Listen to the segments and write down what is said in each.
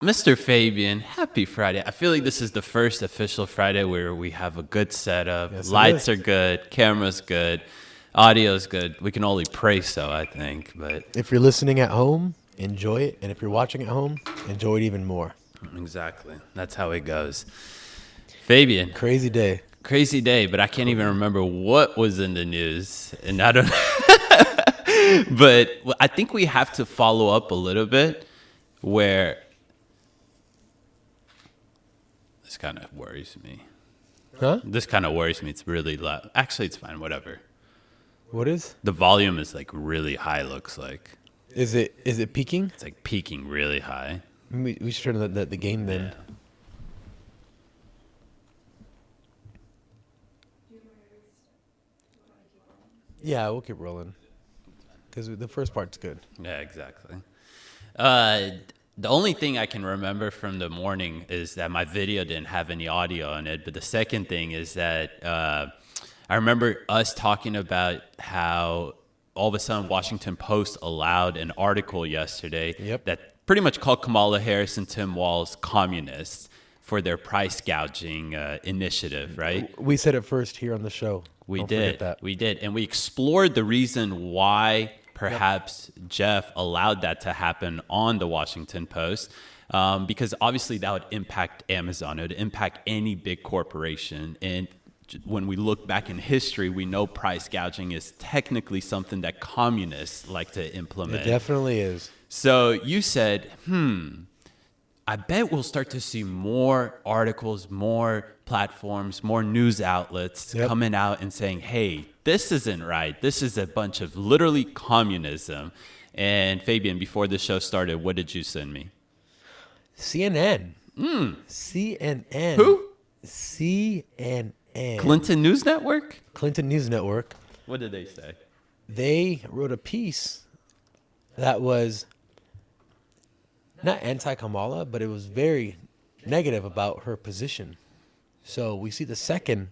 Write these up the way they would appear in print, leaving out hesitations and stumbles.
Mr. Fabian, happy Friday. I feel like this is the first official Friday where we have a good setup. Yes, it Lights is. are good, camera's good, audio's good. We can only pray so, I think, but If you're listening at home, enjoy it. And if you're watching at home, enjoy it even more. exactly. That's how it goes. Fabian, Crazy day. crazy day, but I can't even remember what was in the news. And I don't but I think we have to follow up a little bit where this kind of worries me. Huh? This kind of worries me. It's really loud. Actually, it's fine. Whatever. What is? The volume is like really high. Looks like Is it peaking? it's like peaking really high. We should turn the game then. Yeah, we'll keep rolling. Because the first part's good. Yeah, exactly. The only thing I can remember from the morning is that my video didn't have any audio on it. But the second thing is that I remember us talking about how all of a sudden Washington Post allowed an article yesterday Yep. that pretty much called Kamala Harris and Tim Walz communists for their price gouging initiative, right? We said it first here on the show. We Don't forget did. that. We did. And we explored the reason why perhaps Jeff allowed that to happen on the Washington Post. Because obviously that would impact Amazon. It would impact any big corporation. And when we look back in history, we know price gouging is technically something that communists like to implement. It definitely is. So you said, I bet we'll start to see more articles, more platforms, more news outlets Yep. coming out and saying, hey, this isn't right. This is a bunch of literally communism. And Fabian, before the show started, what did you send me? CNN. CNN. Who? CNN. Clinton News Network? Clinton News Network. What did they say? They wrote a piece that was not anti-Kamala, but it was very negative about her position. So we see the second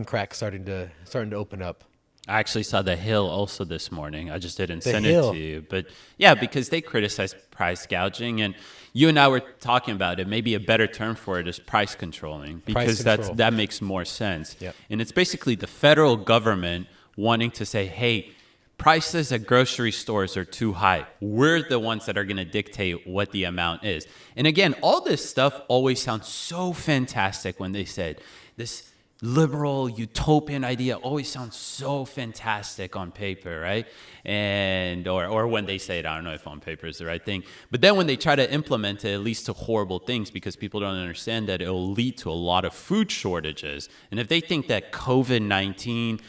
crack starting to open up. I actually saw The Hill also this morning. I just didn't The send Hill. it to you. But yeah, because they criticize price gouging. And you and I were talking about it. Maybe a better term for it is price controlling. Because control. that makes more sense. Yep. And it's basically the federal government wanting to say, hey, prices at grocery stores are too high. We're the ones that are going to dictate what the amount is. And again, all this stuff always sounds so fantastic when they said this liberal utopian idea always sounds so fantastic on paper, right? And or when they say it, I don't know if on paper is the right thing. But then when they try to implement it, it leads to horrible things because people don't understand that it will lead to a lot of food shortages. And if they think that COVID-19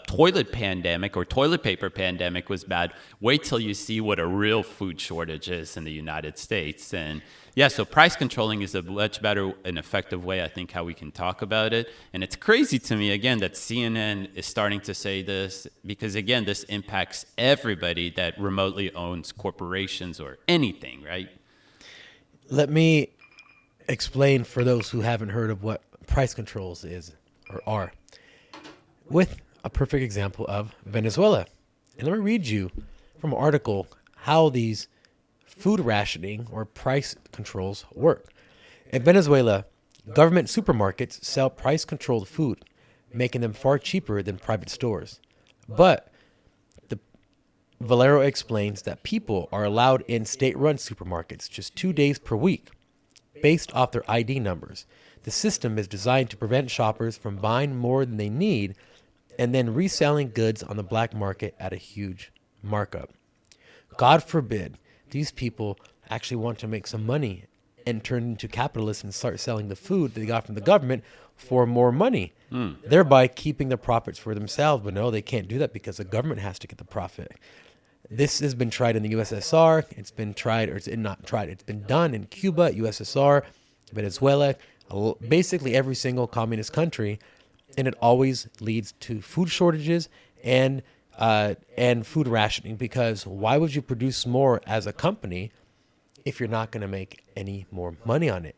toilet pandemic or toilet paper pandemic was bad, wait till you see what a real food shortage is in the United States. And yeah, so price controlling is a much better and effective way, I think, how we can talk about it. And it's crazy to me, again, that CNN is starting to say this because, again, this impacts everybody that remotely owns corporations or anything, right? Let me explain for those who haven't heard of what price controls is or are. With a perfect example of Venezuela. And let me read you from an article how these food rationing or price controls work. In Venezuela, government supermarkets sell price-controlled food, making them far cheaper than private stores. But Valero explains that people are allowed in state-run supermarkets just 2 days per week, based off their ID numbers. The system is designed to prevent shoppers from buying more than they need and then reselling goods on the black market at a huge markup. God forbid these people actually want to make some money and turn into capitalists and start selling the food that they got from the government for more money, thereby keeping the profits for themselves. But no, they can't do that because the government has to get the profit. This has been tried in the USSR. It's been tried, or it's not tried. It's been done in Cuba, USSR, Venezuela, basically every single communist country. And it always leads to food shortages and food rationing, because why would you produce more as a company if you're not going to make any more money on it?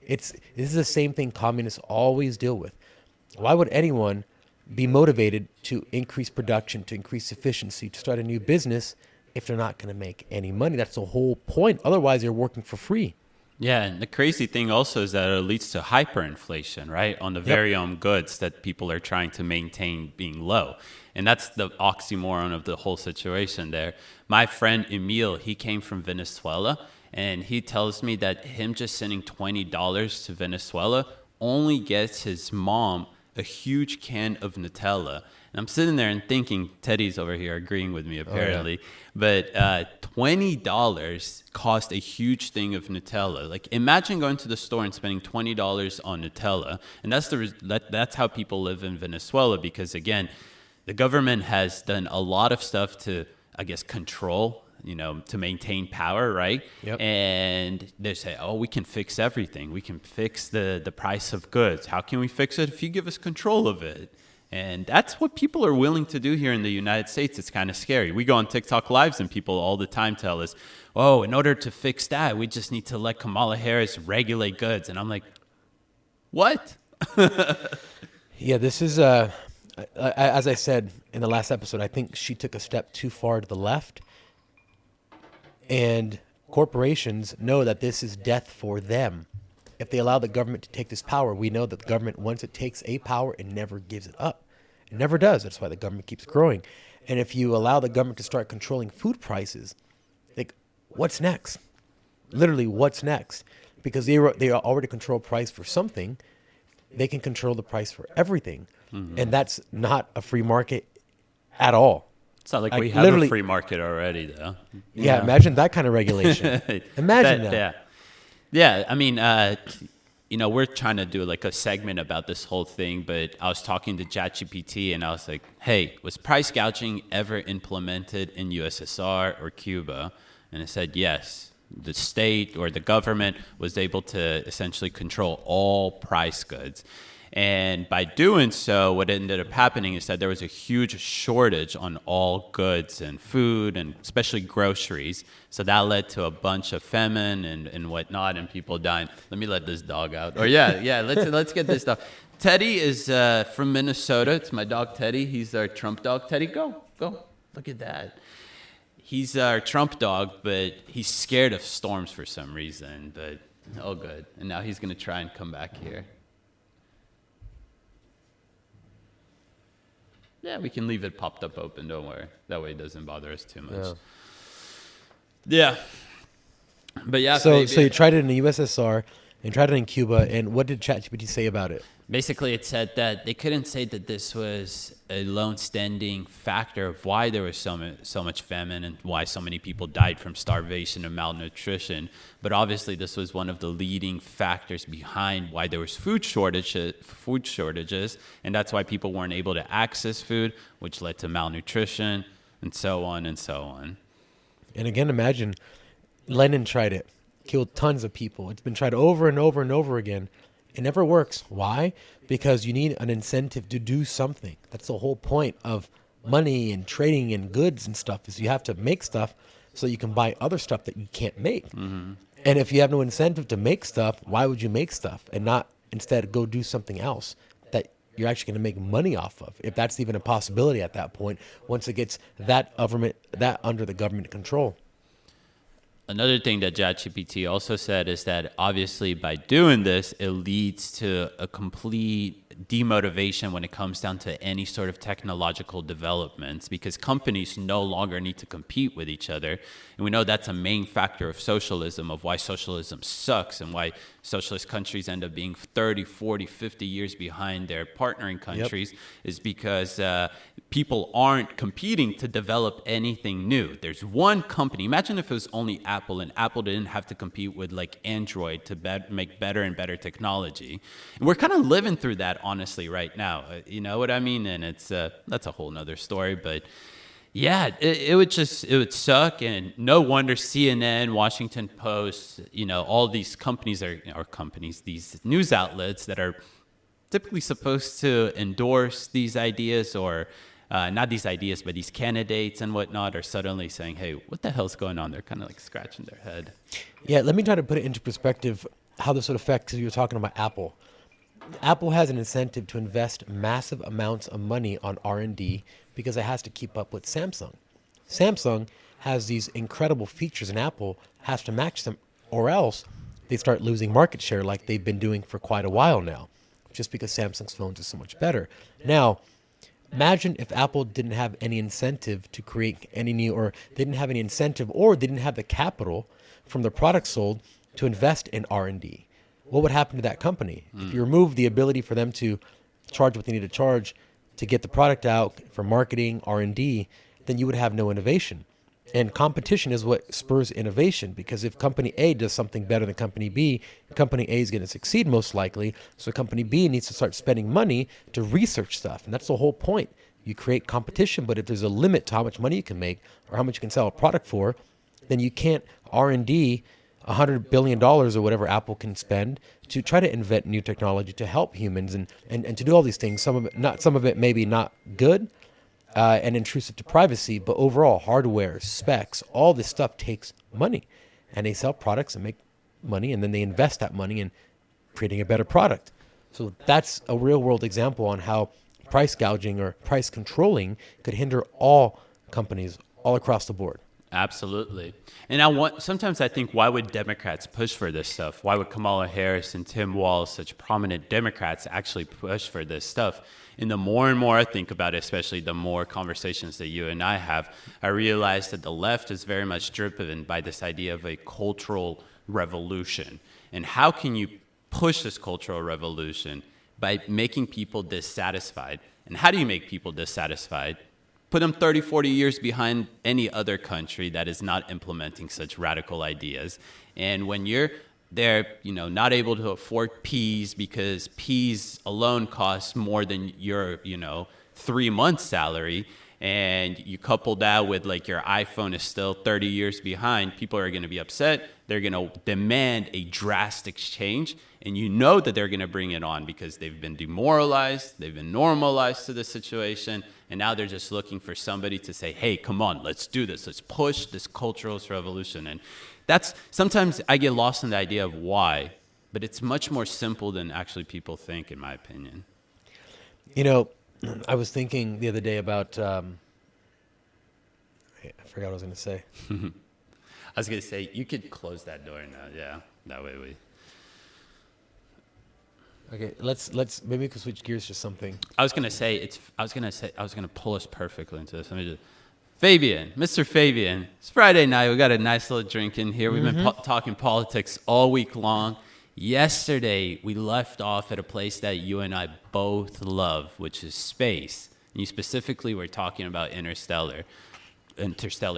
This is the same thing communists always deal with. Why would anyone be motivated to increase production, to increase efficiency, to start a new business if they're not going to make any money. That's the whole point. Otherwise, they're working for free. Yeah, and the crazy thing also is that it leads to hyperinflation, right? On the very own goods that people are trying to maintain being low. And that's the oxymoron of the whole situation there. My friend Emil, he came from Venezuela, and he tells me that him just sending $20 to Venezuela only gets his mom a huge can of Nutella. And I'm sitting there and thinking, Teddy's over here agreeing with me apparently, but $20 cost a huge thing of Nutella. Like, imagine going to the store and spending $20 on Nutella. And that's how people live in Venezuela, because again, the government has done a lot of stuff to, I guess, control, to maintain power, right? Yep. And they say, oh, we can fix everything. We can fix the price of goods. How can we fix it? If you give us control of it. And that's what people are willing to do here in the United States. It's kind of scary. We go on TikTok lives and people all the time tell us, oh, in order to fix that, we just need to let Kamala Harris regulate goods. And I'm like, what? Yeah, this is, as I said in the last episode, I think she took a step too far to the left. And corporations know that this is death for them. If they allow the government to take this power, we know that the government, once it takes a power, it never gives it up. It never does. That's why the government keeps growing. And if you allow the government to start controlling food prices, like, what's next? Literally, what's next? Because they already control price for something. They can control the price for everything. Mm-hmm. And that's not a free market at all. It's not like we have a free market already, though. Yeah, imagine that kind of regulation. Imagine that. Yeah. Yeah, I mean, we're trying to do like a segment about this whole thing, but I was talking to ChatGPT and I was like, hey, was price gouging ever implemented in USSR or Cuba? And it said yes. The state or the government was able to essentially control all price goods. And by doing so, what ended up happening is that there was a huge shortage on all goods and food, and especially groceries. So that led to a bunch of famine and whatnot, and people dying. Let me let this dog out. Or let's get this dog. Teddy is from Minnesota. It's my dog Teddy. He's our Trump dog. Teddy, go. Look at that. He's our Trump dog, but he's scared of storms for some reason. But all good. And now he's gonna try and come back here. Yeah, we can leave it popped up open, don't worry. That way it doesn't bother us too much. Yeah. But yeah, so you tried it in the USSR and tried it in Cuba, and what did ChatGPT say about it? Basically, it said that they couldn't say that this was a lone standing factor of why there was so much famine and why so many people died from starvation and malnutrition. But obviously, this was one of the leading factors behind why there was food shortages, and that's why people weren't able to access food, which led to malnutrition, and so on and so on. And again, imagine Lenin tried it, killed tons of people. It's been tried over and over and over again. It never works. Why? Because you need an incentive to do something. That's the whole point of money and trading and goods and stuff, is you have to make stuff so you can buy other stuff that you can't make. Mm-hmm. And if you have no incentive to make stuff, why would you make stuff and not instead go do something else that you're actually going to make money off of, if that's even a possibility at that point, once it gets that under the government control. Another thing that ChatGPT also said is that obviously by doing this, it leads to a complete demotivation when it comes down to any sort of technological developments, because companies no longer need to compete with each other. And we know that's a main factor of socialism, of why socialism sucks and why socialist countries end up being 30, 40, 50 years behind their partnering countries, is because people aren't competing to develop anything new. There's one company. Imagine if it was only Apple, and Apple didn't have to compete with like Android to make better and better technology. And we're kind of living through that, honestly, right now. You know what I mean? And it's that's a whole nother story. But yeah, it would suck. And no wonder CNN, Washington Post, all these companies these news outlets that are typically supposed to endorse these ideas, or not these ideas, but these candidates and whatnot, are suddenly saying, hey, what the hell's going on? They're kind of like scratching their head. Yeah, let me try to put it into perspective how this would affect, because you were talking about Apple. Apple has an incentive to invest massive amounts of money on R&D because it has to keep up with Samsung. Samsung has these incredible features, and Apple has to match them, or else they start losing market share like they've been doing for quite a while now, just because Samsung's phones are so much better. Now, imagine if Apple didn't have any incentive to create any new, or they didn't have any incentive, or they didn't have the capital from the products sold to invest in R&D. What would happen to that company? If you remove the ability for them to charge what they need to charge to get the product out for marketing, R&D, then you would have no innovation. And competition is what spurs innovation, because if company A does something better than company B, company A is going to succeed most likely. So company B needs to start spending money to research stuff. And that's the whole point. You create competition, but if there's a limit to how much money you can make or how much you can sell a product for, then you can't R&D $100 billion or whatever Apple can spend to try to invent new technology to help humans and to do all these things. Some of it maybe not good and intrusive to privacy, but overall hardware, specs, all this stuff takes money, and they sell products and make money, and then they invest that money in creating a better product. So that's a real world example on how price gouging or price controlling could hinder all companies all across the board. Absolutely. And sometimes I think, why would Democrats push for this stuff? Why would Kamala Harris and Tim Walz, such prominent Democrats, actually push for this stuff? And the more and more I think about it, especially the more conversations that you and I have, I realize that the left is very much driven by this idea of a cultural revolution. And how can you push this cultural revolution? By making people dissatisfied. And how do you make people dissatisfied? Put them 30, 40 years behind any other country that is not implementing such radical ideas. And when they're not able to afford peas because peas alone cost more than your 3 months salary, and you couple that with like your iPhone is still 30 years behind, people are going to be upset. They're going to demand a drastic change, and you know that they're going to bring it on because they've been demoralized, they've been normalized to the situation, and now they're just looking for somebody to say, hey, come on, let's do this. Let's push this cultural revolution. And that's, sometimes I get lost in the idea of why, but it's much more simple than actually people think, in my opinion. I was thinking the other day about, I forgot what I was going to say. I was going to say, you could close that door now. Yeah, that way we... Okay, let's maybe we can switch gears to something. I was gonna pull us perfectly into this. Let me just, Fabian, Mr. Fabian. It's Friday night. We got a nice little drink in here. We've been talking politics all week long. Yesterday we left off at a place that you and I both love, which is space. And you specifically were talking about interstellar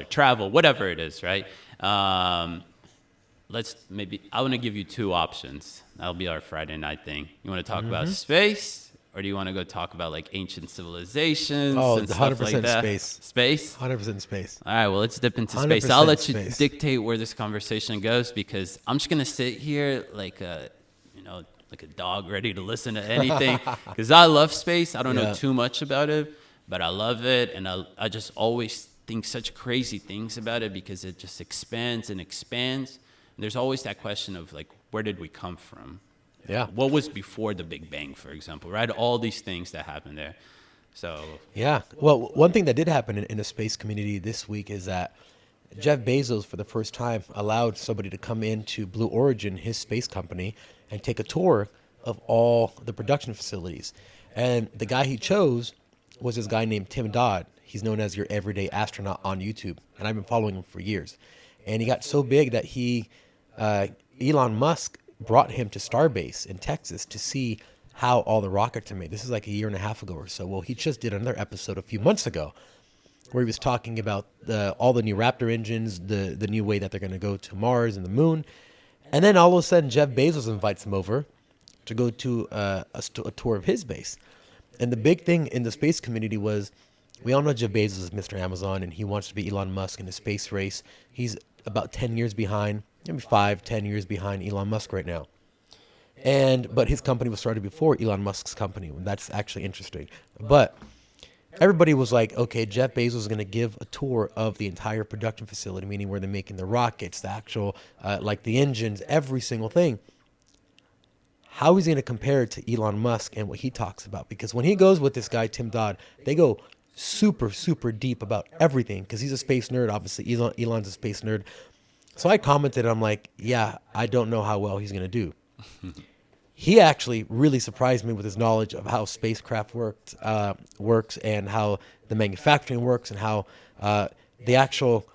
travel, whatever it is, right? I want to give you two options. That'll be our Friday night thing. You want to talk about space, or do you want to go talk about like ancient civilizations and stuff like that? Space? 100% space. All right, well, let's dip into space. I'll let you dictate where this conversation goes, because I'm just going to sit here like a dog ready to listen to anything, because I love space. I don't know too much about it, but I love it, and I just always think such crazy things about it because it just expands and expands. And there's always that question of like, where did we come from? Yeah. What was before the Big Bang, for example, right? All these things that happened there. So. Yeah. Well, one thing that did happen in the space community this week is that Jeff Bezos, for the first time, allowed somebody to come into Blue Origin, his space company, and take a tour of all the production facilities. And the guy he chose was this guy named Tim Dodd. He's known as your everyday astronaut on YouTube, and I've been following him for years. And he got so big that Elon Musk brought him to Starbase in Texas to see how all the rockets are made. This is like a year and a half ago or so. Well, he just did another episode a few months ago where he was talking about all the new Raptor engines, the new way that they're going to go to Mars and the moon. And then all of a sudden, Jeff Bezos invites him over to go to a tour of his base. And the big thing in the space community was, we all know Jeff Bezos is Mr. Amazon, and he wants to be Elon Musk in the space race. He's about 10 years behind, maybe 5-10 years behind Elon Musk right now. But his company was started before Elon Musk's company, and that's actually interesting. But everybody was like, okay, Jeff Bezos is going to give a tour of the entire production facility, meaning where they're making the rockets, the actual, like the engines, every single thing. How is he going to compare it to Elon Musk and what he talks about? Because when he goes with this guy, Tim Dodd, they go super, super deep about everything because he's a space nerd. Obviously, Elon's a space nerd. So I commented, I'm like, yeah, I don't know how well he's going to do. He actually really surprised me with his knowledge of how spacecraft works and how the manufacturing works and how the actual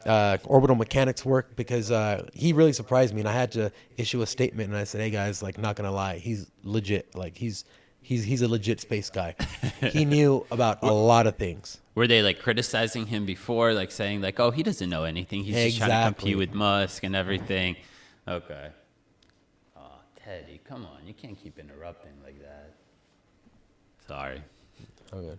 orbital mechanics work, because he really surprised me, and I had to issue a statement, and I said, hey guys, like, not gonna lie, he's legit. Like, he's a legit space guy. He knew about a lot of things. Were they like criticizing him before, like saying like, oh, he doesn't know anything, he's just trying to compete with Musk and everything? Okay. Oh, Teddy, come on, you can't keep interrupting like that. Sorry. Okay.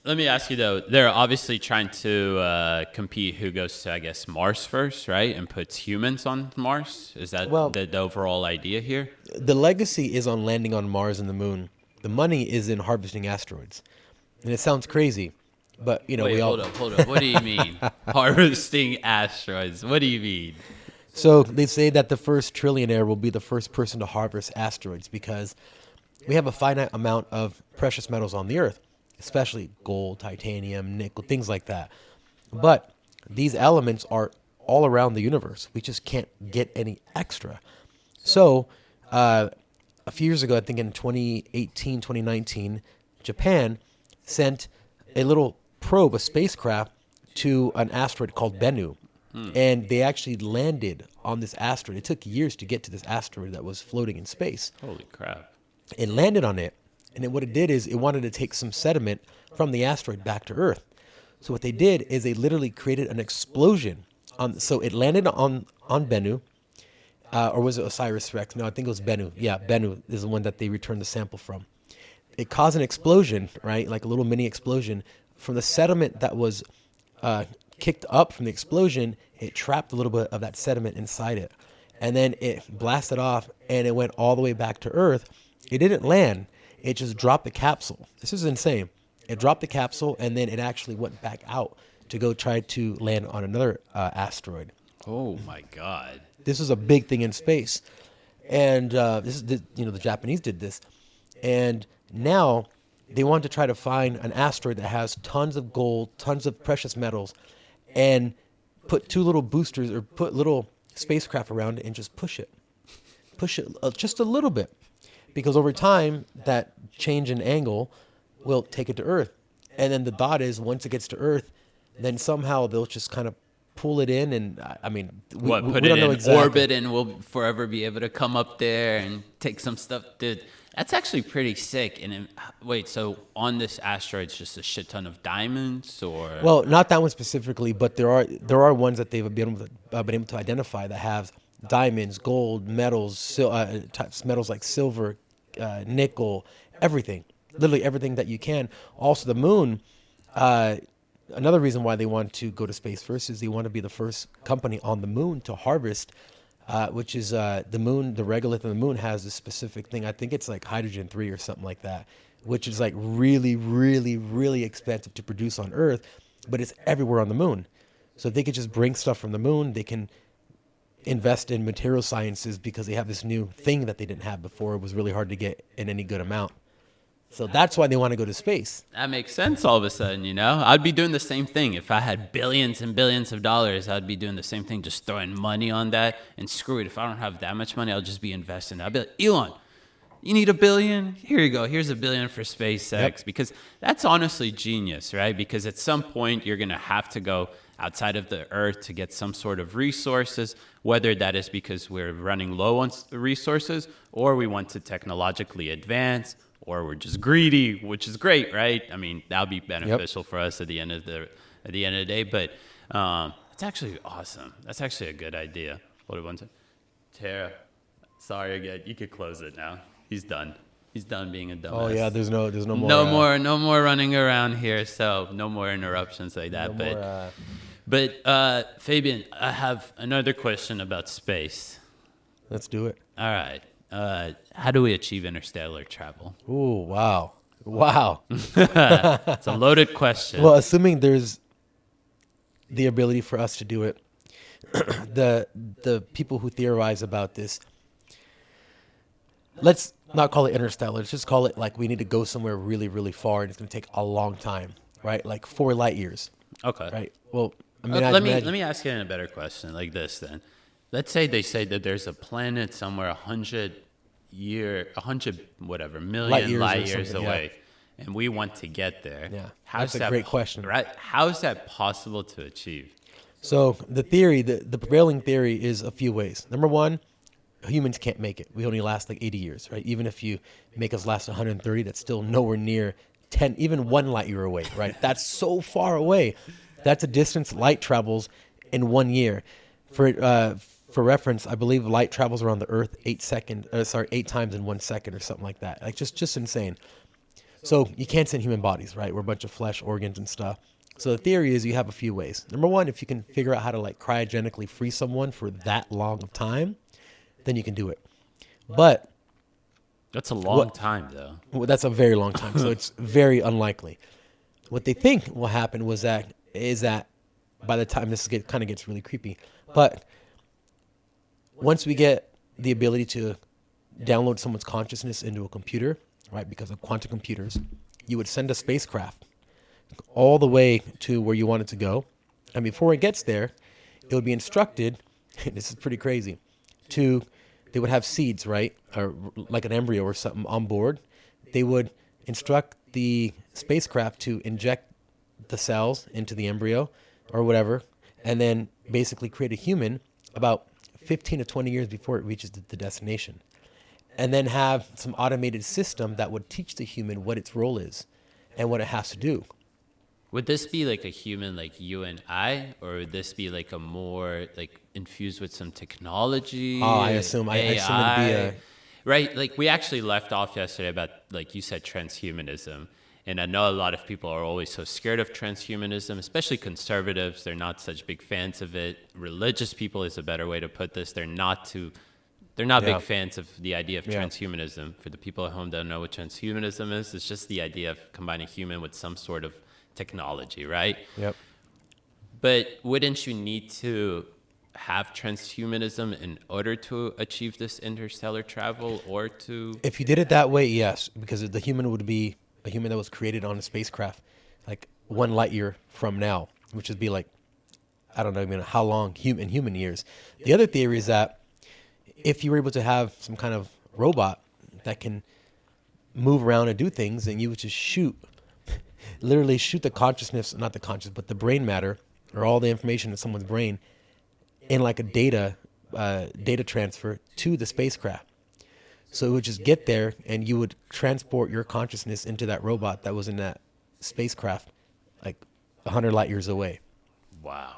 Let me ask you though, they're obviously trying to compete who goes to, I guess, Mars first, right? And puts humans on Mars? Is that the overall idea here? The legacy is on landing on Mars and the moon. The money is in harvesting asteroids. And it sounds crazy, but, you know, Wait, hold up. What do you mean? Harvesting asteroids. What do you mean? So they say that the first trillionaire will be the first person to harvest asteroids because we have a finite amount of precious metals on the Earth, especially gold, titanium, nickel, things like that. But these elements are all around the universe. We just can't get any extra. So a few years ago, I think in 2018, 2019, Japan sent a little probe, a spacecraft, to an asteroid called Bennu. And they actually landed on this asteroid. It took years to get to this asteroid that was floating in space. Holy crap. It landed on it. And what it did is it wanted to take some sediment from the asteroid back to Earth. So what they did is they literally created an explosion. So it landed on Bennu, or was it Osiris-Rex? No, I think it was Bennu. Yeah, Bennu is the one that they returned the sample from. It caused an explosion, right? Like a little mini explosion. From the sediment that was kicked up from the explosion, it trapped a little bit of that sediment inside it. And then it blasted off and it went all the way back to Earth. It didn't land. It just dropped the capsule. This is insane. It dropped the capsule and then it actually went back out to go try to land on another asteroid. Oh my God. This is a big thing in space. And the Japanese did this. And now they want to try to find an asteroid that has tons of gold, tons of precious metals, and put two little boosters or put little spacecraft around it and just push it just a little bit, because over time that change in angle will take it to Earth. And then the thought is once it gets to Earth, then somehow they'll just kind of pull it in, and I mean, we put don't it know in exactly. orbit and we'll forever be able to come up there and take some stuff. Dude, that's actually pretty sick. And wait, so on this asteroid, it's just a shit ton of diamonds, or? Well, not that one specifically, but there are ones that they've been able to identify that have diamonds, gold, metals, metals like silver, nickel, everything, literally everything that you can. Also, the moon. Another reason why they want to go to space first is they want to be the first company on the moon to harvest, which is the moon. The regolith of the moon has this specific thing. I think it's like hydrogen-3 or something like that, which is like really, really, really expensive to produce on Earth, but it's everywhere on the moon. So if they could just bring stuff from the moon, they can invest in material sciences because they have this new thing that they didn't have before. It was really hard to get in any good amount. So that's why they want to go to space. That makes sense all of a sudden, you know? I'd be doing the same thing. If I had billions and billions of dollars, I'd be doing the same thing, just throwing money on that. And screw it, if I don't have that much money, I'll just be investing. I'll be like, Elon, you need $1 billion? Here you go. Here's $1 billion for SpaceX. Yep. Because that's honestly genius, right? Because at some point, you're going to have to go outside of the Earth to get some sort of resources, whether that is because we're running low on resources or we want to technologically advance, or we're just greedy, which is great, right? I mean, that would be beneficial for us at the end of the day. But it's actually awesome. That's actually a good idea. What one second. Tara, sorry again. You could close it now. He's done. He's done being a dumbass. Oh yeah, there's no more. No more running around here. So no more interruptions like that. But Fabian, I have another question about space. Let's do it. All right. How do we achieve interstellar travel? Ooh, wow. It's a loaded question. Well, assuming there's the ability for us to do it, the people who theorize about this, let's not call it interstellar. Let's just call it like we need to go somewhere really, really far, and it's going to take a long time, right? Like 4 light years, Okay. right? Well, I mean, Let me ask you a better question like this then. Let's say they say that there's a planet somewhere 100 whatever million light years away, and we want to get there. Yeah, How's that's a great question. Right? How is that possible to achieve? So the theory, the prevailing theory is a few ways. Number one, humans can't make it. We only last like 80 years, right? Even if you make us last 130, that's still nowhere near 10, even 1 light year away, right? That's so far away. That's a distance light travels in 1 year. For reference, I believe light travels around the Earth 8 times in 1 second or something like that. Like just insane. So you can't send human bodies, right? We're a bunch of flesh, organs, and stuff. So the theory is you have a few ways. Number one, if you can figure out how to like cryogenically freeze someone for that long of time, then you can do it. But That's a long time, though. well, that's a very long time, so it's very unlikely. What they think will happen is that by the time this kind of gets really creepy, but once we get the ability to download someone's consciousness into a computer, right, because of quantum computers, you would send a spacecraft all the way to where you want it to go. And before it gets there, it would be instructed, this is pretty crazy, they would have seeds, right, or like an embryo or something on board. They would instruct the spacecraft to inject the cells into the embryo or whatever, and then basically create a human about 15 to 20 years before it reaches the destination. And then have some automated system that would teach the human what its role is and what it has to do. Would this be like a human like you and I, or would this be like a more like infused with some technology? I assume it'd be a... Right, like we actually left off yesterday about, like you said, transhumanism. And I know a lot of people are always so scared of transhumanism, especially conservatives. They're not such big fans of it. Religious people is a better way to put this. They're not big fans of the idea of transhumanism. For the people at home that don't know what transhumanism is, it's just the idea of combining human with some sort of technology, right? Yep. But wouldn't you need to have transhumanism in order to achieve this interstellar travel, or to... If you did it that way, yes, because the human would be a human that was created on a spacecraft, like 1 light year from now, which would be like, I don't know, I mean, how long in human years. The other theory is that if you were able to have some kind of robot that can move around and do things, and you would just literally shoot the consciousness, not the conscious, but the brain matter or all the information in someone's brain in like a data transfer to the spacecraft. So it would just get there, and you would transport your consciousness into that robot that was in that spacecraft, like 100 light years away. Wow.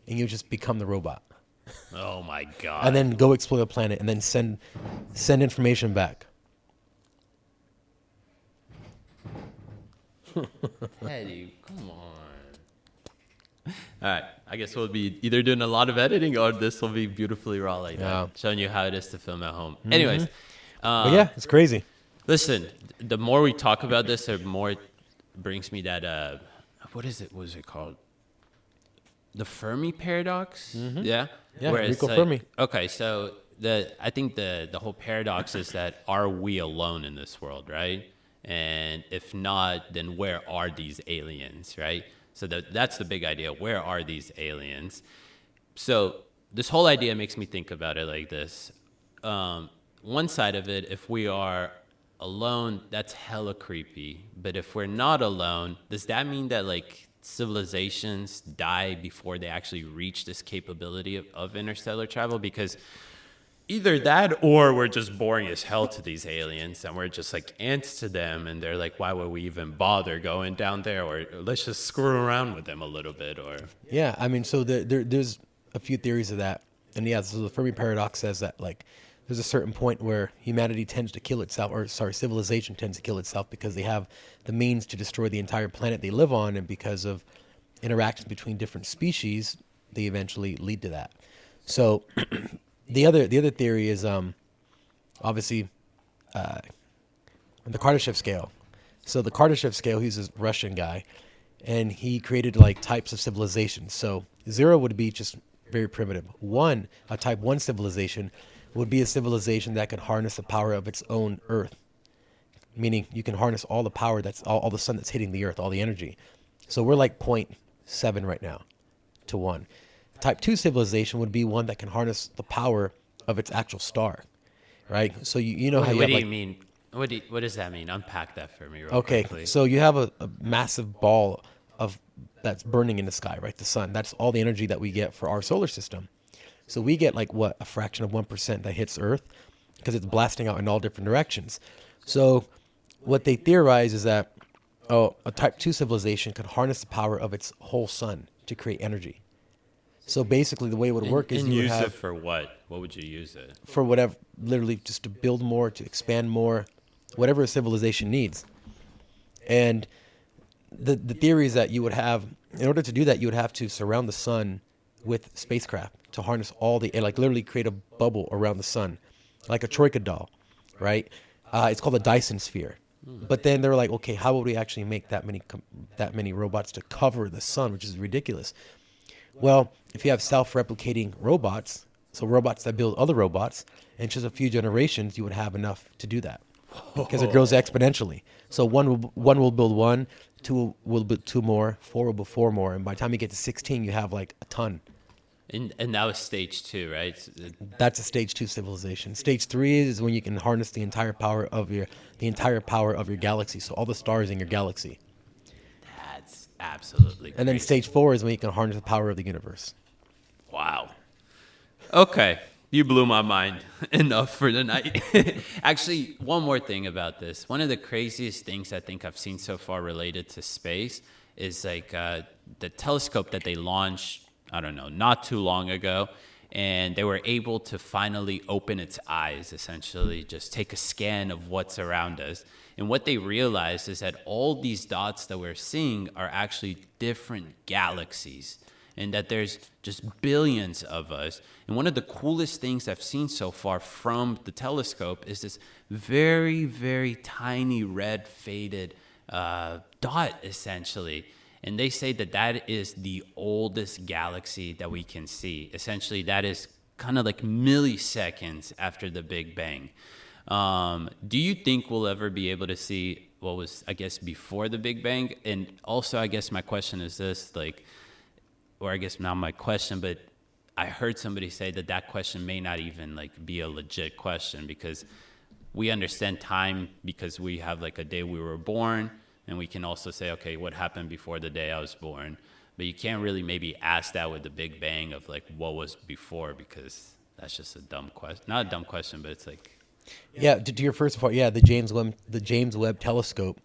And you just become the robot. Oh my God. And then go explore the planet, and then send information back. Eddie, come on. All right, I guess we'll be either doing a lot of editing, or this will be beautifully raw like that, showing you how it is to film at home. Mm-hmm. Anyways. But yeah, it's crazy. Listen, the more we talk about this, the more it brings me that, what is it? What is it called? The Fermi paradox? Mm-hmm. Yeah? Yeah, Rico Fermi. Okay, so I think the whole paradox is that, are we alone in this world, right? And if not, then where are these aliens, right? So that's the big idea. Where are these aliens? So this whole idea makes me think about it like this. One side of it, if we are alone, that's hella creepy. But if we're not alone, does that mean that like civilizations die before they actually reach this capability of interstellar travel? Because either that, or we're just boring as hell to these aliens, and we're just like ants to them, and they're like, why would we even bother going down there? Or let's just screw around with them a little bit. Or yeah, I mean, so there's a few theories of that. And yeah, so the Fermi paradox says that like there's a certain point where humanity tends to kill itself, civilization tends to kill itself, because they have the means to destroy the entire planet they live on, and because of interactions between different species, they eventually lead to that. So the other theory is obviously the Kardashev scale. So the Kardashev scale, he's a Russian guy, and he created like types of civilizations. So 0 would be just very primitive. 1, a type 1 civilization, would be a civilization that could harness the power of its own Earth. Meaning you can harness all the power that's all the sun that's hitting the Earth, all the energy. So we're like 0.7 right now to 1. Type 2 civilization would be one that can harness the power of its actual star, right? So you know how you What have do you mean? What does that mean? Unpack that for me real okay, quickly. so you have a massive ball of that's burning in the sky, right? The sun. That's all the energy that we get for our solar system. So we get like what, a fraction of 1% that hits Earth because it's blasting out in all different directions. So what they theorize is that a type 2 civilization could harness the power of its whole sun to create energy. So basically the way it would work is And you would use have it for what? What would you use it? for whatever, literally just to build more, to expand more, whatever a civilization needs. And the theory is that you would have, in order to do that, you would have to surround the sun with spacecraft to harness all the, and like literally create a bubble around the sun, like a troika doll, right? It's called a Dyson sphere. But then they were like, okay, how would we actually make that many robots to cover the sun, which is ridiculous? Well, if you have self-replicating robots, so robots that build other robots, in just a few generations, you would have enough to do that because it grows exponentially. So one will build one, two will build two more, four will build four more, and by the time you get to 16, you have like a ton. And that was stage 2, right? That's a stage 2 civilization. Stage 3 is when you can harness the entire power of your galaxy, so all the stars in your galaxy. That's absolutely And then crazy. stage 4 is when you can harness the power of the universe. Wow. Okay. You blew my mind enough for the night. Actually, one more thing about this. One of the craziest things I think I've seen so far related to space is like the telescope that they launched, I don't know, not too long ago. And they were able to finally open its eyes, essentially, just take a scan of what's around us. And what they realized is that all these dots that we're seeing are actually different galaxies, and that there's just billions of us. And one of the coolest things I've seen so far from the telescope is this very, very tiny red faded dot, essentially. And they say that that is the oldest galaxy that we can see. Essentially, that is kind of like milliseconds after the Big Bang. Do you think we'll ever be able to see what was, I guess, before the Big Bang? And also, I guess my question is this, like, or I guess not my question, but I heard somebody say that that question may not even like be a legit question, because we understand time because we have like a day we were born. And we can also say, okay, what happened before the day I was born? But you can't really maybe ask that with the Big Bang of like what was before, because that's just a dumb question. Not a dumb question, but it's like. Yeah, to your first part, yeah, the James Webb Telescope.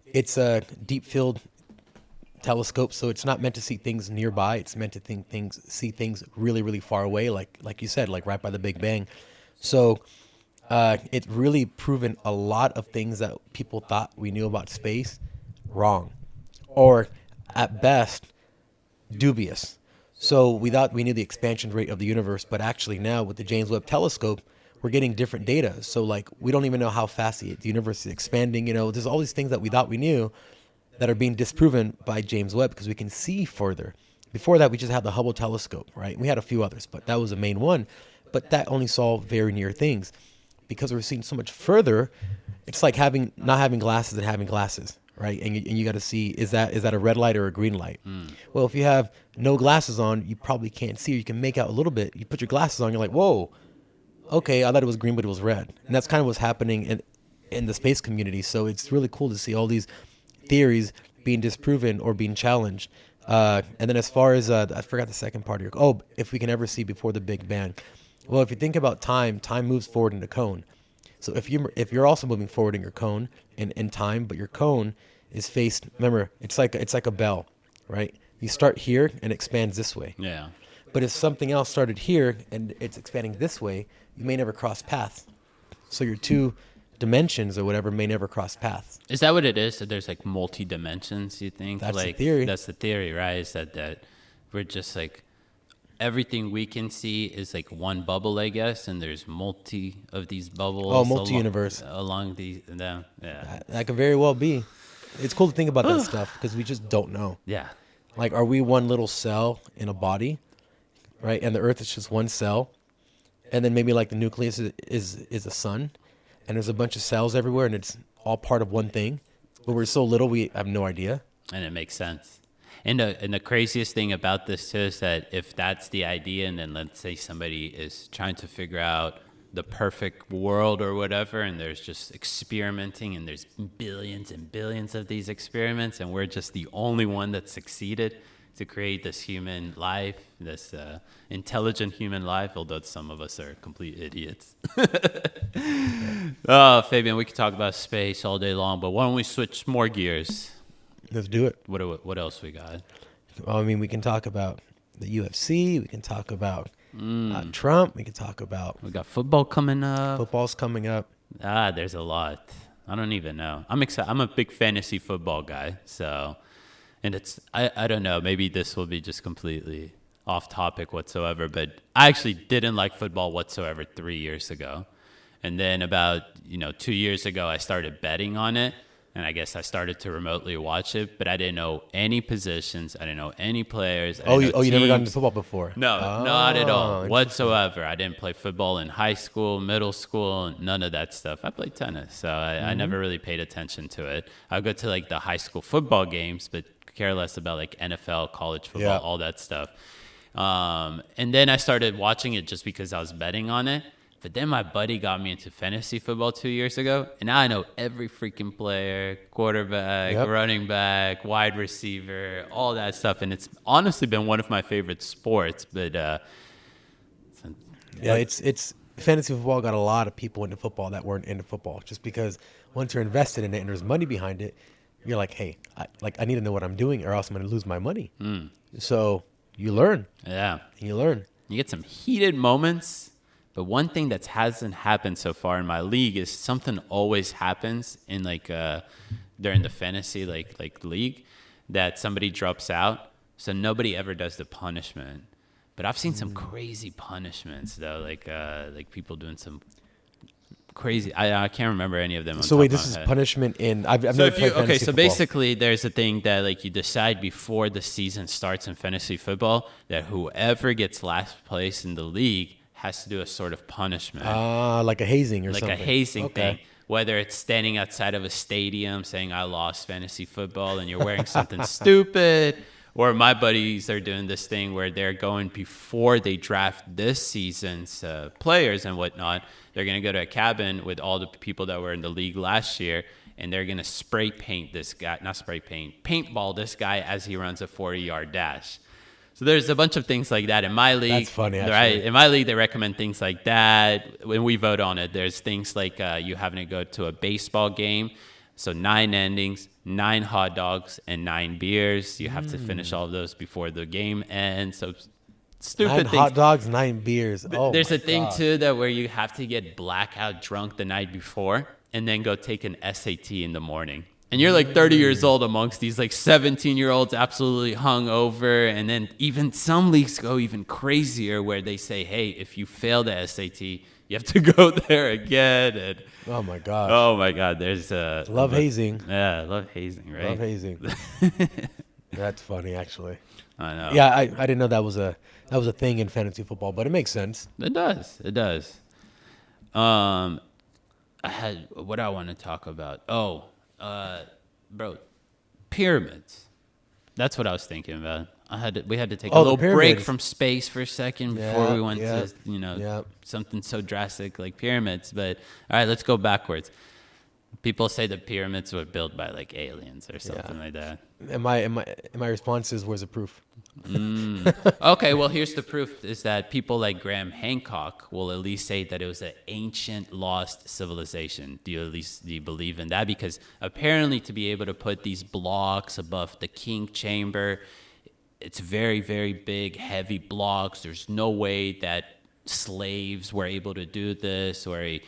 It's a deep field telescope, so it's not meant to see things nearby. It's meant to see things really, really far away, like you said, like right by the Big Bang. So it's really proven a lot of things that people thought we knew about space wrong, or at best dubious. So we thought we knew the expansion rate of the universe, but actually now with the James Webb Telescope, we're getting different data. So like we don't even know how fast the universe is expanding. You know, there's all these things that we thought we knew that are being disproven by James Webb because we can see further. Before that, we just had the Hubble telescope, right? We had a few others, but that was the main one. But that only saw very near things. Because we're seeing so much further, it's like not having glasses and having glasses, right? And you got to see, is that a red light or a green light? Well, if you have no glasses on, you probably can't see, or you can make out a little bit. You put your glasses on, you're like, whoa, okay, I thought it was green, but it was red. And that's kind of what's happening in the space community. So it's really cool to see all these theories being disproven or being challenged. And then as far as, I forgot the second part of if we can ever see before the Big Bang. Well, if you think about time moves forward in a cone. So if you're also moving forward in your cone in time, but your cone is faced, remember, it's like a bell, right? You start here and it expands this way. Yeah. But if something else started here and it's expanding this way, you may never cross paths. So your two dimensions or whatever may never cross paths. Is that what it is? That there's like multi-dimensions, you think? That's like, the theory. That's the theory, right? Is that we're just like, everything we can see is like one bubble, I guess, and there's multi of these bubbles. Oh, multi-universe. Along these, yeah. That could very well be. It's cool to think about that stuff because we just don't know. Yeah. Like, are we one little cell in a body, right? And the Earth is just one cell. and then maybe like the nucleus is a sun, and there's a bunch of cells everywhere, and it's all part of one thing. But we're so little, we have no idea. And it makes sense. And the craziest thing about this too is that if that's the idea, and then let's say somebody is trying to figure out the perfect world or whatever, and there's just experimenting, and there's billions and billions of these experiments, and we're just the only one that succeeded to create this human life, this intelligent human life, although some of us are complete idiots. Oh, Fabian, we could talk about space all day long, but why don't we switch more gears? Let's do it. What else we got? Well, I mean, we can talk about the UFC. We can talk about Trump. We can talk about We got football coming up. football's coming up. There's a lot. I don't even know. I'm excited. I'm a big fantasy football guy, so, and I don't know. Maybe this will be just completely off topic whatsoever, but I actually didn't like football whatsoever 3 years ago, and then about 2 years ago I started betting on it. And I guess I started to remotely watch it, but I didn't know any positions. I didn't know any players. You never got into football before? No, not at all whatsoever. I didn't play football in high school, middle school, none of that stuff. I played tennis, so I never really paid attention to it. I go to like the high school football games, but care less about like NFL, college football, all that stuff. And then I started watching it just because I was betting on it. But then my buddy got me into fantasy football 2 years ago, and now I know every freaking player, quarterback, running back, wide receiver, all that stuff. And it's honestly been one of my favorite sports. But it's fantasy football got a lot of people into football that weren't into football, just because once you're invested in it and there's money behind it, you're like, hey, I need to know what I'm doing, or else I'm going to lose my money. So you learn. Yeah, you learn. You get some heated moments. But one thing that hasn't happened so far in my league is something always happens in during the fantasy league, that somebody drops out, so nobody ever does the punishment. But I've seen some crazy punishments though, like people doing some crazy. I can't remember any of them. So wait, this is punishment in. I've never played fantasy football. Basically, there's a thing that like you decide before the season starts in fantasy football that whoever gets last place in the league has to do a sort of punishment. Like a hazing or like something. Like a hazing thing. Whether it's standing outside of a stadium saying, I lost fantasy football, and you're wearing something stupid. Or my buddies are doing this thing where they're going before they draft this season's players and whatnot. They're going to go to a cabin with all the people that were in the league last year, and they're going to spray paint this guy, not spray paint, paintball this guy as he runs a 40-yard dash. So there's a bunch of things like that in my league. That's funny, actually. Right? In my league, they recommend things like that. When we vote on it, there's things like you having to go to a baseball game. So 9 endings, 9 hot dogs, and 9 beers. You have to finish all of those before the game ends. So stupid 9 things. hot dogs, 9 beers. There's a thing, too, that where you have to get blackout drunk the night before and then go take an SAT in the morning. And you're like 30 years old amongst these like 17-year-olds absolutely hungover. And then even some leagues go even crazier where they say, hey, if you fail the SAT, you have to go there again. And oh, my God. Oh, my God. There's love hazing. Yeah, love hazing, right? Love hazing. That's funny, actually. I know. Yeah, I didn't know that was a thing in fantasy football, but it makes sense. It does. It does. I had what I want to talk about. Bro, pyramids. That's what I was thinking about. We had to take a little break from space for a second before we went to something so drastic like pyramids. But all right, let's go backwards. People say the pyramids were built by like aliens or something like that. And my response is, where's the proof? Okay, well, here's the proof: is that people like Graham Hancock will at least say that it was an ancient lost civilization. Do you believe in that? Because apparently, to be able to put these blocks above the king chamber, it's very, very big, heavy blocks. There's no way that slaves were able to do this, or a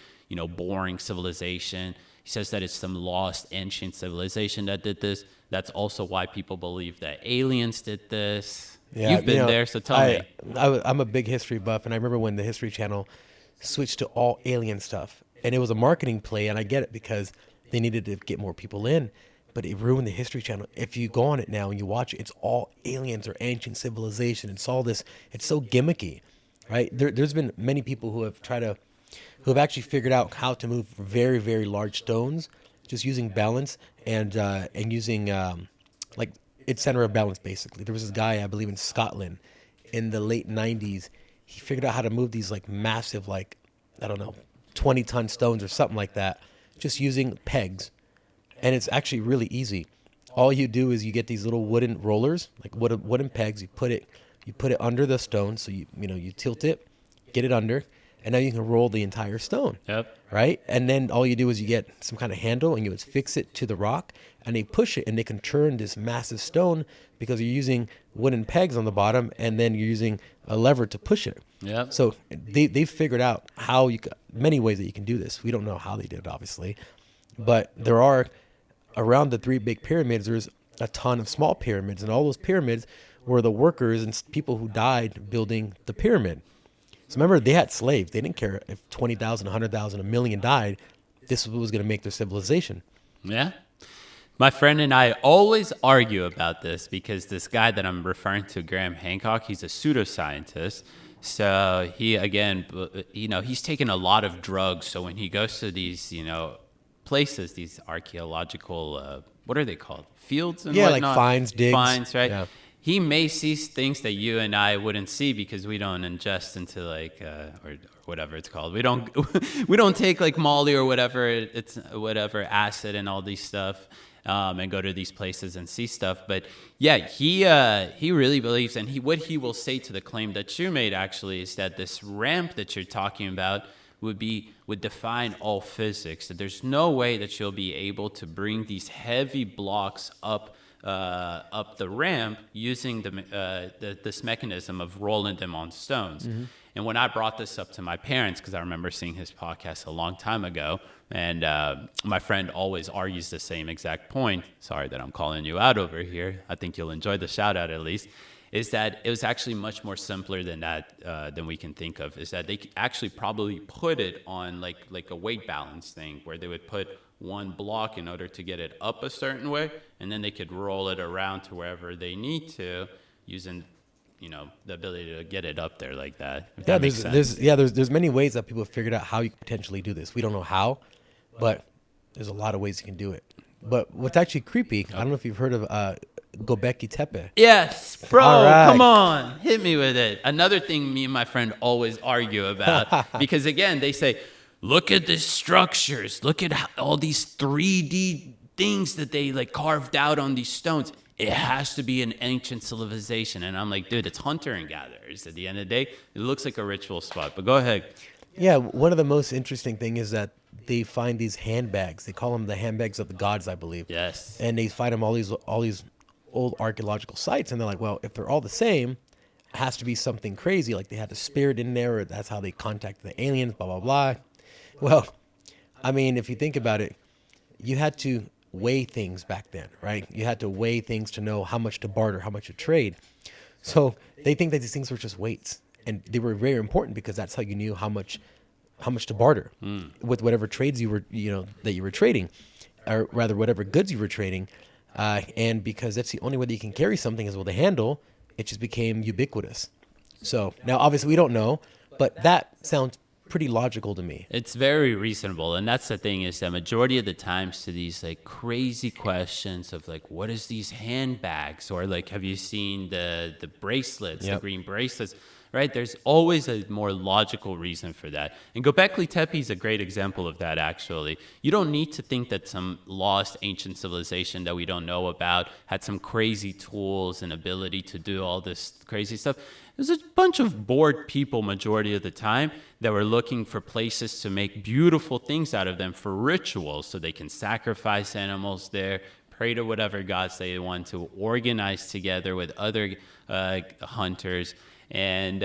boring civilization. He says that it's some lost ancient civilization that did this. That's also why people believe that aliens did this. Yeah, you've been there, so tell me. I'm a big history buff, and I remember when the History Channel switched to all alien stuff. And it was a marketing play, and I get it because they needed to get more people in. But it ruined the History Channel. If you go on it now and you watch it, it's all aliens or ancient civilization. It's all this. It's so gimmicky. right? There's been many people who have actually figured out how to move very, very large stones just using balance and using like its center of balance, basically. There was this guy, I believe, in Scotland in the late 90s. He figured out how to move these like massive, like, I don't know, 20-ton stones or something like that, just using pegs. And it's actually really easy. All you do is you get these little wooden rollers, like wooden pegs. You put it under the stone, so you tilt it, get it under, and now you can roll the entire stone. Yep. Right? And then all you do is you get some kind of handle and you would fix it to the rock, and they push it and they can turn this massive stone because you're using wooden pegs on the bottom, and then you're using a lever to push it. Yep. So they've figured out many ways that you can do this. We don't know how they did it, obviously, but there are, around the three big pyramids, there's a ton of small pyramids, and all those pyramids were the workers and people who died building the pyramid. So remember, they had slaves. They didn't care if 20,000, 100,000, a million died. This was going to make their civilization. Yeah. My friend and I always argue about this because this guy that I'm referring to, Graham Hancock, he's a pseudoscientist. So he, again, he's taken a lot of drugs. So when he goes to these, places, these archaeological, what are they called? Fields and whatnot? Like finds, digs. Finds, right? Yeah. He may see things that you and I wouldn't see because we don't ingest into or whatever it's called. We don't take like Molly or whatever acid and all these stuff, and go to these places and see stuff. But yeah, he really believes, and what he will say to the claim that you made actually is that this ramp that you're talking about would define all physics. That there's no way that you'll be able to bring these heavy blocks up the ramp using this mechanism of rolling them on stones. Mm-hmm. And when I brought this up to my parents, because I remember seeing his podcast a long time ago, and my friend always argues the same exact point. Sorry that I'm calling you out over here. I think you'll enjoy the shout out at least. Is that it was actually much more simpler than that, than we can think of. Is that they actually probably put it on like a weight balance thing, where they would put one block in order to get it up a certain way, and then they could roll it around to wherever they need to, using the ability to get it up there like that. Yeah, there's many ways that people have figured out how you could potentially do this. We don't know how, but there's a lot of ways you can do it. But what's actually creepy, I don't know if you've heard of Göbekli Tepe. Yes, bro, right. Come on, hit me with it. Another thing me and my friend always argue about, because again, they say, look at the structures, look at all these 3D things that they like carved out on these stones. It has to be an ancient civilization. And I'm like, dude, it's hunter and gatherers. At the end of the day, it looks like a ritual spot. But go ahead. Yeah, one of the most interesting thing is that they find these handbags. They call them the handbags of the gods, I believe. Yes. And they find them all these old archaeological sites, and they're like, well, if they're all the same, it has to be something crazy. Like they had a spirit in there, or that's how they contacted the aliens, blah, blah, blah. Well, I mean, if you think about it, you had to weigh things back then, right? You had to weigh things to know how much to barter, how much to trade. So they think that these things were just weights, and they were very important because that's how you knew how much to barter with whatever trades you were, that you were trading, or rather whatever goods you were trading. And because that's the only way that you can carry something is with a handle, it just became ubiquitous. So now obviously we don't know, but that sounds pretty logical to me. It's very reasonable. And that's the thing, is that majority of the times to these like crazy questions of like, what is these handbags? Or like, have you seen the bracelets, Yep. the green bracelets? Right? There's always a more logical reason for that. And Göbekli Tepe is a great example of that, actually. You don't need to think that some lost ancient civilization that we don't know about had some crazy tools and ability to do all this crazy stuff. There's a bunch of bored people majority of the time that were looking for places to make beautiful things out of them for rituals, so they can sacrifice animals there, pray to whatever gods they want to, organize together with other hunters. And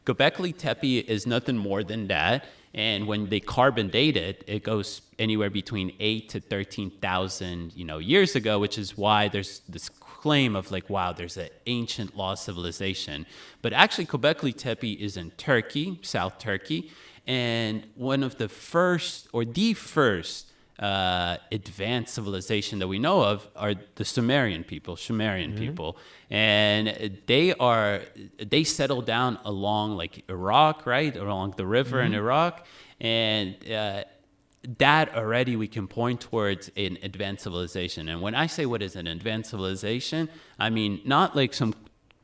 Göbekli Tepe is nothing more than that. And when they carbon date it, it goes anywhere between 8 to 13,000 years ago, which is why there's this claim of like, wow, there's an ancient lost civilization. But actually, Göbekli Tepe is in Turkey, South Turkey, and one of the first, or the first, advanced civilization that we know of are the Sumerian people, and they settled down along like Iraq, right, along the river in Iraq, and that already we can point towards an advanced civilization. And when I say what is an advanced civilization, I mean not like some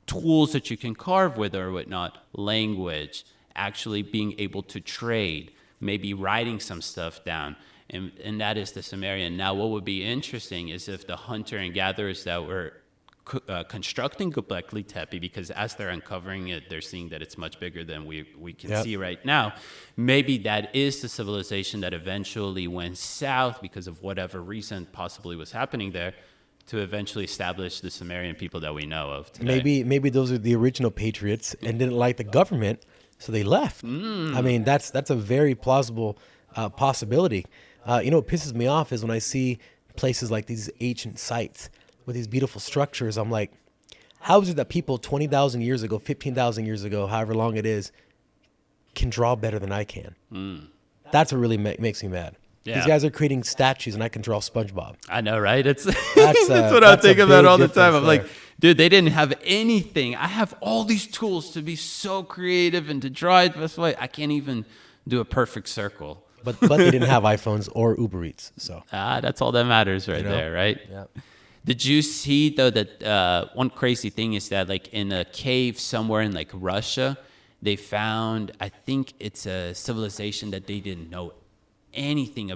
tools that you can carve with or whatnot, language, actually being able to trade, maybe writing some stuff down. And that is the Sumerian. Now, what would be interesting is if the hunter and gatherers that were constructing Göbekli Tepe, because as they're uncovering it, they're seeing that it's much bigger than we can see right now. Maybe that is the civilization that eventually went south because of whatever reason possibly was happening there, to eventually establish the Sumerian people that we know of today. Maybe those are the original patriots and didn't like the government, so they left. I mean, that's a very plausible possibility. You know what pisses me off is when I see places like these ancient sites with these beautiful structures. I'm like, how is it that people 20,000 years ago, 15,000 years ago, however long it is, can draw better than I can? That's what really makes me mad. Yeah. These guys are creating statues, and I can draw SpongeBob. I know, right? That's That's what I'm thinking about all the time. I'm there. like, dude, they didn't have anything. I have all these tools to be so creative and to draw it this way. I can't even do a perfect circle. But they didn't have iPhones or Uber Eats, so That's all that matters right there, right? Yeah. Did you see, though, that one crazy thing is that, like, in a cave somewhere in, like, Russia, they found, I think it's a civilization that they didn't know anything about.